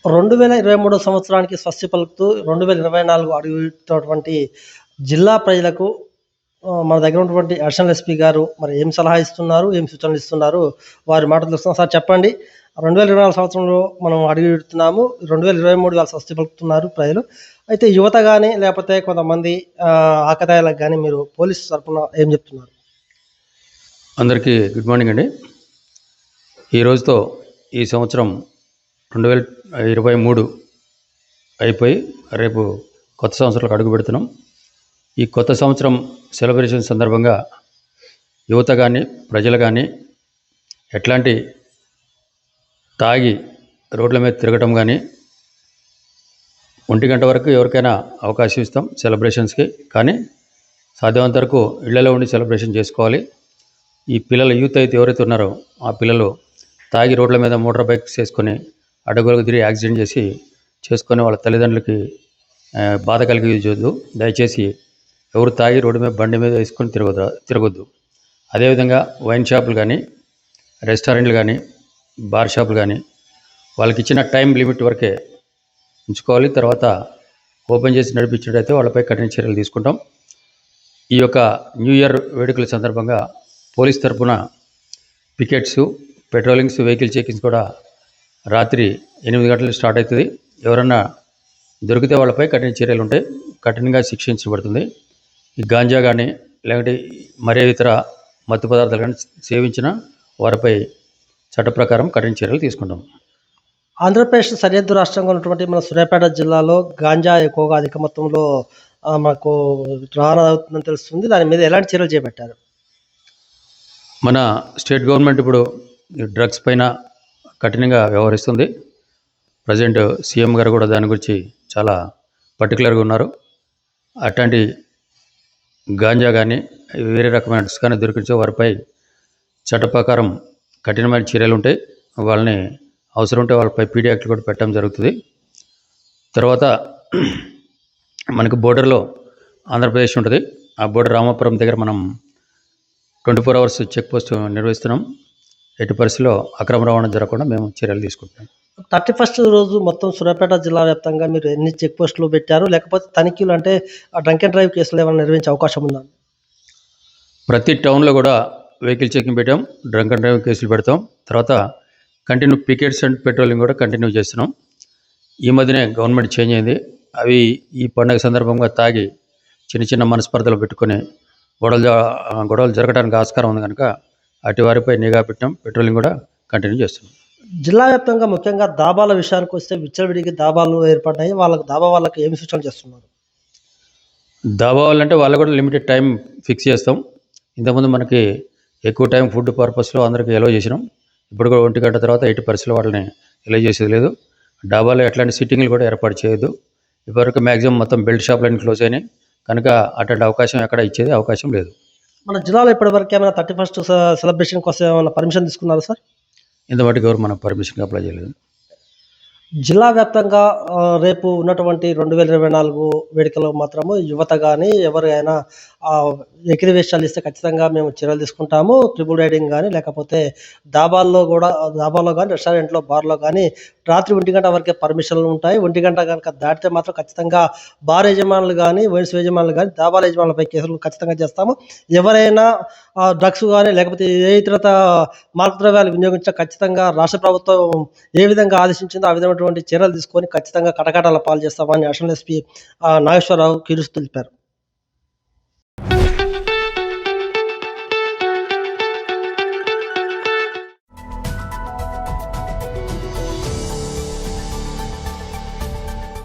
2023 సంవత్సరానికి స్వస్తి పలుకుతూ 2024 అడుగుతున్నటువంటి జిల్లా ప్రజలకు మన దగ్గర ఉన్నటువంటి అడిషనల్ ఎస్పీ గారు మరి ఏం సలహా ఇస్తున్నారు? ఏం సూచనలు ఇస్తున్నారు? వారి మాటలు తెలుసుకుందాం. సార్ చెప్పండి. 2024 సంవత్సరంలో మనం అడుగుపెడుతున్నాము. 2023 ఇవాళ స్వస్తి పలుకుతున్నారు ప్రజలు. అయితే యువత గాని, లేకపోతే కొంతమంది ఆకతాయిలకు గాని మీరు పోలీసు తరపున ఏం చెప్తున్నారు? అందరికీ గుడ్ మార్నింగ్ అండి. ఈ రోజుతో ఈ సంవత్సరం 2023 అయిపోయి రేపు కొత్త సంవత్సరాలకు అడుగు పెడుతున్నాం. ఈ కొత్త సంవత్సరం సెలబ్రేషన్ సందర్భంగా యువత కానీ ప్రజలు కానీ ఎట్లాంటి తాగి రోడ్ల మీద తిరగటం కానీ 1 గంట వరకు ఎవరికైనా అవకాశం ఇస్తాం సెలబ్రేషన్స్కి. కానీ సాధ్యమైనంత వరకు ఇళ్లలో ఉండి సెలబ్రేషన్ చేసుకోవాలి. ఈ పిల్లల యూత్ అయితే ఎవరైతే ఉన్నారో ఆ పిల్లలు తాగి రోడ్ల మీద మోటార్ బైక్స్ చేసుకొని అడ్డగోలుగా తిరిగి యాక్సిడెంట్ చేసుకొని వాళ్ళ తల్లిదండ్రులకి బాధ కలిగించవద్దు. దయచేసి ఎవరు తాగి రోడ్డు మీద బండి మీద వేసుకొని తిరగొద్దు. అదేవిధంగా వైన్ షాపులు కానీ, రెస్టారెంట్లు కానీ, బార్ షాపులు కానీ వాళ్ళకి ఇచ్చిన టైం లిమిట్ వరకే ఉంచుకోవాలి. తర్వాత ఓపెన్ చేసి నడిపించినట్టయితే వాళ్ళపై కఠిన చర్యలు తీసుకుంటాం. ఈ యొక్క న్యూ ఇయర్ వేడుకల సందర్భంగా పోలీస్ తరఫున పికెట్స్, పెట్రోలింగ్స్, వెహికల్ చెకింగ్స్ కూడా రాత్రి 8 గంటలకు స్టార్ట్ అవుతుంది. ఎవరన్నా దొరికితే వాళ్ళపై కఠిన చర్యలు ఉంటాయి, కఠినంగా శిక్షించబడుతుంది. ఈ గాంజా కానీ లేకపోతే మరే ఇతర మత్తు పదార్థాలు కానీ సేవించిన వారిపై చట్ట ప్రకారం కఠిన చర్యలు తీసుకుంటాం. ఆంధ్రప్రదేశ్ సరిహద్దు రాష్ట్రంగా ఉన్నటువంటి మన సూర్యాపేట జిల్లాలో గాంజా ఎక్కువగా అధిక మొత్తంలో మాకు రవాణా అవుతుందని తెలుస్తుంది. దాని మీద ఎలాంటి చర్యలు చేపట్టారు? మన స్టేట్ గవర్నమెంట్ ఇప్పుడు డ్రగ్స్ పైన కఠినంగా వ్యవహరిస్తుంది. ప్రజెంట్ సీఎం గారు కూడా దాని గురించి చాలా పర్టికులర్గా ఉన్నారు. అట్లాంటి గాంజా కానీ వేరే రకమైన డ్రగ్స్ కానీ దొరికించే వారిపై చట్ట ప్రకారం కఠినమైన చర్యలు ఉంటాయి. వాళ్ళని అవసరం ఉంటే వాళ్ళపై పీడీ యాక్ట్లు కూడా పెట్టడం జరుగుతుంది. తర్వాత మనకు బోర్డర్లో ఆంధ్రప్రదేశ్ ఉంటుంది. ఆ బోర్డర్ రామాపురం దగ్గర మనం 24 అవర్స్ చెక్ పోస్ట్ నిర్వహిస్తున్నాం. ఎట్టి పరిస్థితుల్లో అక్రమ రవాణా జరగకుండా మేము చర్యలు తీసుకుంటున్నాం. 31st రోజు మొత్తం సూర్యాపేట జిల్లా వ్యాప్తంగా మీరు ఎన్ని చెక్ పోస్టులు పెట్టారు? లేకపోతే తనిఖీలు అంటే డ్రంక్ అండ్ డ్రైవ్ కేసులు ఏమైనా నిర్వహించే అవకాశం ఉందా? ప్రతి టౌన్లో కూడా వెహికల్ చెకింగ్ పెట్టాం, డ్రంక్ అండ్ డ్రైవ్ కేసులు పెడతాం. తర్వాత కంటిన్యూ పికెట్స్ అండ్ పెట్రోలింగ్ కూడా కంటిన్యూ చేస్తున్నాం. ఈ మధ్యనే గవర్నమెంట్ చేంజ్ అయింది. అవి ఈ పండుగ సందర్భంగా తాగి చిన్న మనస్పర్ధలు పెట్టుకొని గొడవలు జరగడానికి ఆస్కారం ఉంది కనుక అటు వారిపై నిఘా పెట్టాం. పెట్రోలింగ్ కూడా కంటిన్యూ చేస్తున్నాం. జిల్లా వ్యాప్తంగా ముఖ్యంగా దాబాల విషయానికి వస్తే విచ్చలవిడికి దాబాలు ఏర్పడ్డాయి. వాళ్ళకి ఏమి సూచనలు చేస్తున్నారు? దాబా వాళ్ళంటే వాళ్ళు కూడా లిమిటెడ్ టైం ఫిక్స్ చేస్తాం. ఇంతకుముందు మనకి ఎక్కువ టైం ఫుడ్ పర్పస్లో అందరికీ ఎలో చేసినాం. ఇప్పుడు కూడా 1 గంట తర్వాత 80% వాళ్ళని ఎలో చేసేది లేదు. డాబాలో ఎట్లాంటి సిట్టింగ్లు కూడా ఏర్పాటు చేయొద్దు. ఇప్పటివరకు మ్యాక్సిమం మొత్తం బెల్ట్ షాపులన్నీ క్లోజ్ అయినాయి కనుక అటువంటి అవకాశం ఎక్కడ ఇచ్చేది అవకాశం లేదు. మన జిల్లాలో ఇప్పటివరకు ఏమైనా 31st సెలబ్రేషన్ కోసం ఏమైనా పర్మిషన్ తీసుకున్నారా సార్? ఇంతమట్టుకు ఎవరు మనకు పర్మిషన్ అప్లై చేయలేదు. జిల్లా వ్యాప్తంగా రేపు ఉన్నటువంటి 2024 వేడుకలో మాత్రము యువత కానీ ఎవరైనా ఎకిరివేషాలు ఇస్తే ఖచ్చితంగా మేము చర్యలు తీసుకుంటాము. ట్రిపుల్ రైడింగ్ కానీ లేకపోతే దాబాల్లో కానీ రెస్టారెంట్లో, బార్లో కానీ రాత్రి 1 గంట వరకే పర్మిషన్లు ఉంటాయి. 1 గంట కనుక దాటితే మాత్రం ఖచ్చితంగా బార్ యజమానులు కానీ, వైన్స్ యజమానులు కానీ, దాబాల యజమానులపై కేసులు ఖచ్చితంగా చేస్తాము. ఎవరైనా డ్రగ్స్ కానీ లేకపోతే ఏ ఇతరత మాదక ద్రవ్యాలు వినియోగించినా ఖచ్చితంగా రాష్ట్ర ప్రభుత్వం ఏ విధంగా ఆదేశించిందో ఆ విధమైనటువంటి చర్యలు తీసుకొని ఖచ్చితంగా కటకటాల పాలు చేస్తామని అడిషనల్ ఎస్పీ నాగేశ్వరరావు కీరుస్తూ తెలిపారు.